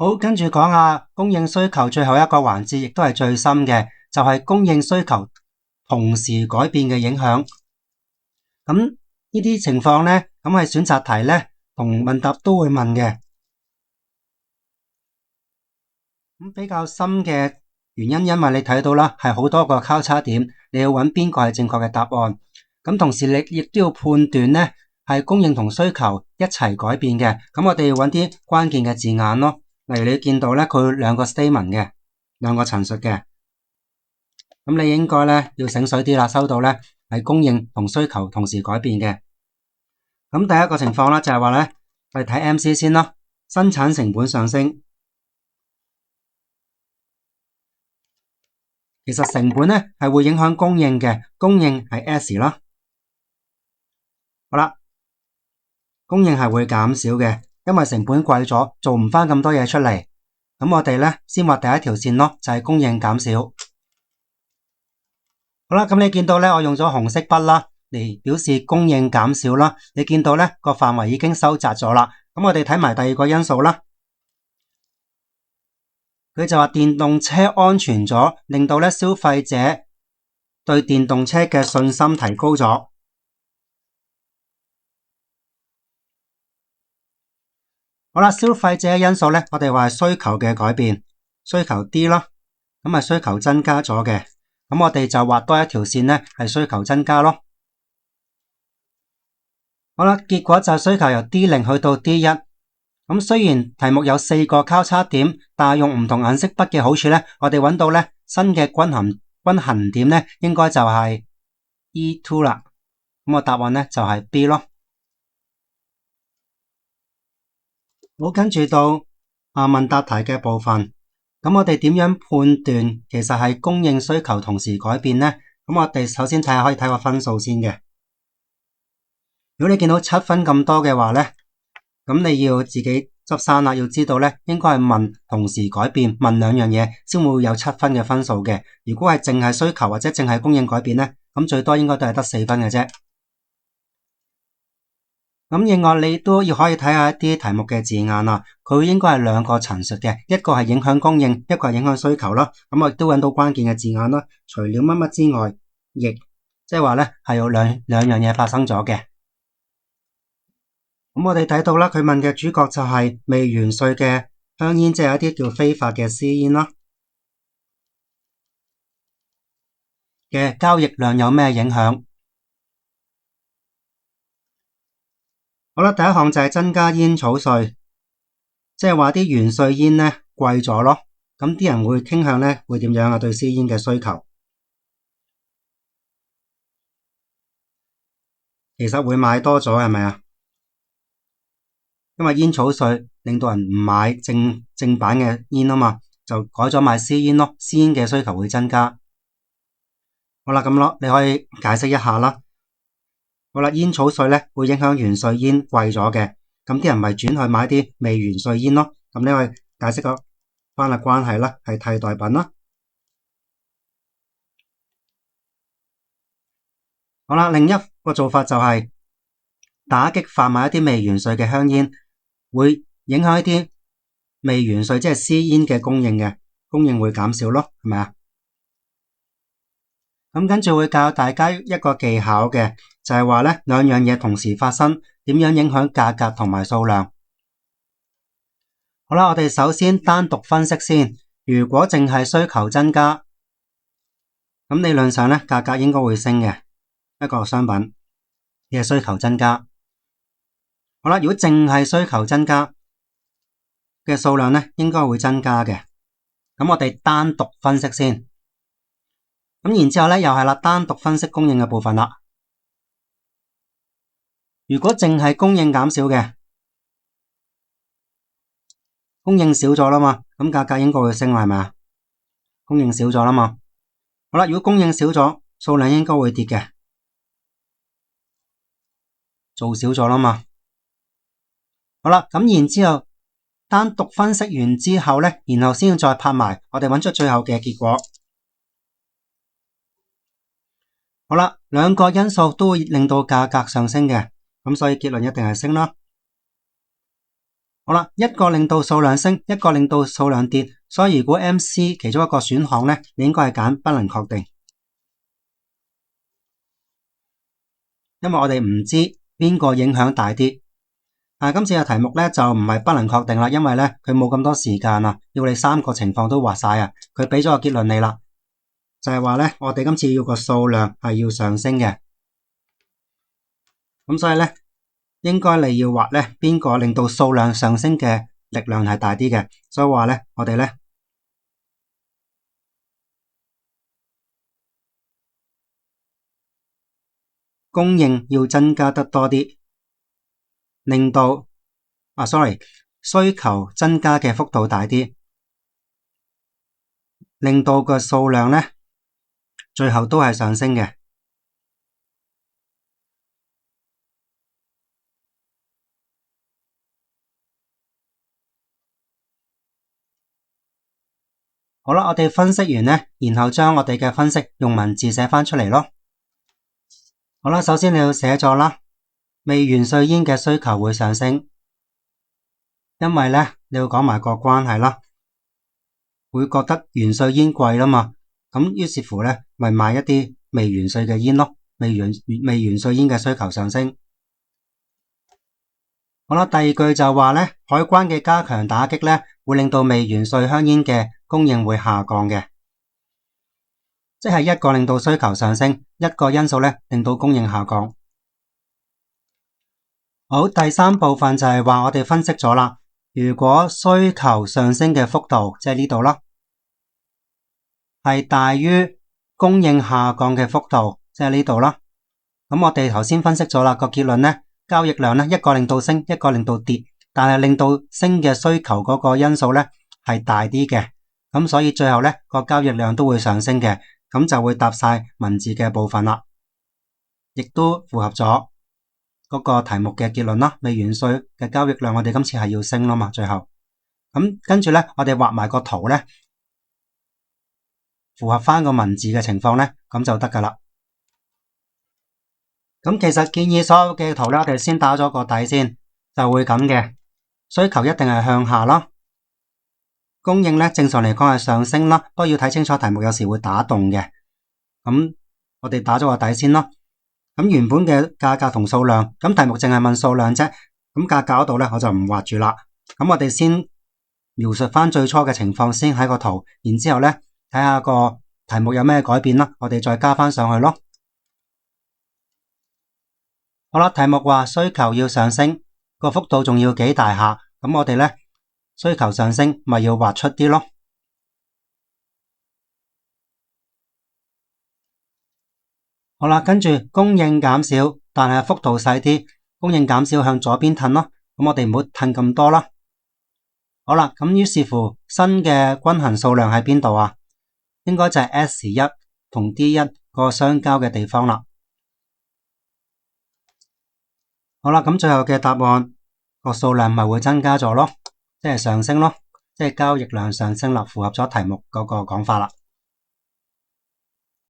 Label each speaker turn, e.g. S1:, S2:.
S1: 好，跟住講下供應需求最後一個環節，亦都係最深嘅，就係供應需求同時改變嘅影響。咁呢啲情況呢，咁係選擇題呢同問答都會問嘅。咁比較深嘅原因，因為你睇到啦，係好多個交叉點，你要揾邊個係正確嘅答案。咁同時你亦都要判斷呢係供應同需求一齊改變嘅。咁我哋要揾啲關鍵嘅字眼咯。例如你見到咧，佢兩個 statement 嘅，兩個陳述嘅，咁你應該咧要醒水啲啦，收到咧係供應同需求同時改變嘅。咁第一個情況啦，就係話咧，我哋睇 MC 先啦，生產成本上升，其實成本咧係會影響供應嘅，供應係 S 啦。好啦，供應係會減少嘅。因為成本貴咗，做唔翻咁多嘢出嚟，咁我哋咧先畫第一條線咯，就係供應減少。好啦，咁你見到咧，我用咗紅色筆啦嚟表示供應減少啦。你見到咧個範圍已經收窄咗啦。咁我哋睇埋第二個因素啦，佢就話電動車安全咗，令到咧消費者對電動車嘅信心提高咗。好啦，消費者嘅因素咧，我哋話係需求嘅改變，需求 D 啦，咁係需求增加咗嘅，咁我哋就畫多一條線咧，係需求增加咯。好啦，結果就係需求由 D0 去到 D1，咁雖然題目有4個交叉點，但係用唔同顏色筆嘅好處咧，我哋揾到咧新嘅均衡點咧，應該就係 E2 啦，咁個答案咧就係 B 咯。好，跟住到問答題嘅部分，咁我哋點樣判斷其實係供應需求同時改變呢？咁我哋首先睇下，可以睇個分數先嘅。如果你見到7分咁多嘅話呢，咁你要自己執生啦，要知道呢應該係問同時改變，問兩樣嘢先會有7分嘅分數嘅。如果係淨係需求或者淨係供應改變呢，咁最多應該都係得4分嘅啫。咁另外你都要可以睇下一啲題目嘅字眼啦，佢應該係兩個陳述嘅，一個係影響供應，一個係影響需求啦。咁我亦都揾到關鍵嘅字眼啦，除了乜乜之外，亦即係話咧係有兩樣嘢發生咗嘅。咁我哋睇到啦，佢問嘅主角就係未完稅嘅香煙，即係一啲叫非法嘅私煙啦，嘅交易量有咩影響？好啦，第一項就係增加煙草稅，即係話啲完稅煙咧貴咗咯，咁啲人會傾向咧會點樣啊？對私煙嘅需求，其實會買多咗係咪啊？因為煙草稅令到人唔買正版嘅煙啊嘛，就改咗買私煙咯，私煙嘅需求會增加。好啦，咁咯，你可以解釋一下啦。好啦，煙草稅咧會影響完稅煙貴咗嘅，咁啲人咪轉去買啲未完稅煙咯。咁你可以解釋個翻嘅關係啦，係替代品啦。好啦，另一個做法就係打擊販賣一啲未完稅嘅香煙，會影響一啲未完稅即係私煙嘅供應嘅，供應會減少咯，係咪啊？咁跟住會教大家一個技巧嘅，就係話咧兩樣嘢同時發生，點樣影響價格同埋數量。好啦，我哋首先單獨分析先。如果淨係需求增加，咁理論上咧價格應該會升嘅，一個商品嘅需求增加。好啦，如果淨係需求增加嘅數量咧，應該會增加嘅。咁我哋單獨分析先。咁然之後咧，又係啦，單獨分析供應嘅部分啦。如果淨係供應減少嘅，供應少咗啦嘛，咁價格應該會升，係咪啊？供應少咗啦嘛。好啦，如果供應少咗，數量應該會跌嘅，做少咗啦嘛。好啦，咁然之後單獨分析完之後咧，然後先再拍埋，我哋揾出最後嘅結果。好啦，兩個因素都會令到價格上升嘅，咁所以結論一定係升啦。好啦，一個令到數量升，一個令到數量跌，所以如果 MC 其中一個選項呢，你應該係揀不能確定，因為我哋唔知邊個影響大啲。但係今次嘅題目呢，就唔係不能確定啦，因為呢，佢冇咁多時間啊，要你3個情況都畫晒啊，佢俾咗個結論你啦，就係話呢，我哋今次要個數量係要上升嘅，咁所以呢，應該你要畫呢邊個令到數量上升嘅力量係大啲嘅，所以話呢，我哋呢，供應要增加得多啲，令到需求增加嘅幅度大啲，令到個數量呢，最後都係上升嘅。好啦，我哋分析完呢，然後將我哋嘅分析用文字寫翻出嚟咯。好啦，首先你要寫咗啦，未完稅煙嘅需求會上升，因為呢，你要講埋個關係啦，會覺得完稅煙貴啦嘛，咁於是乎呢，咪買一啲未完稅嘅煙咯，未完稅煙嘅需求上升。好啦，第二句就話呢，海關嘅加強打擊呢，會令到未完稅香煙嘅供應會下降嘅，即係一個令到需求上升，一個因素呢，令到供應下降。好，第三部分就係話我哋分析咗啦，如果需求上升嘅幅度，即係呢度啦，係大於供應下降嘅幅度，即係呢度啦。咁我哋頭先分析咗啦，個結論呢，交易量呢，一個令到升，一個令到跌，但係令到升嘅需求嗰個因素呢，係大啲嘅，咁所以最後呢，個交易量都會上升嘅，咁就會答晒文字嘅部分啦，亦都符合咗嗰個題目嘅結論啦。未完稅嘅交易量我哋今次係要升啦嘛，最後咁跟住呢，我哋畫埋個圖呢，符合翻個文字嘅情況呢，咁就得噶啦。咁其實建議所有嘅圖呢，我哋先打咗個底先，就會咁嘅。需求一定係向下啦，供應呢，正常嚟講係上升啦，不過要睇清楚題目，有時會打洞嘅。咁我哋打咗個底先啦。咁原本嘅價格同數量，咁題目淨係問數量啫。咁價格嗰度呢，我就唔畫住啦。咁我哋先描述翻最初嘅情況先喺個圖，然之後呢，睇下個題目有咩改變啦，我哋再加翻上去咯。好啦，題目話需求要上升，個幅度仲要幾大下，咁我哋呢，需求上升咪要畫出啲咯。好啦，跟住供應減少，但係幅度細啲，供應減少向左邊褪咯，咁我哋唔好褪咁多啦。好啦，咁於是乎新嘅均衡數量喺邊度啊？應該就係 S1 同 D1 個相交嘅地方啦。好啦，咁最後嘅答案個數量咪會增加咗咯，即係上升咯，即係交易量上升啦，符合咗題目嗰個講法啦。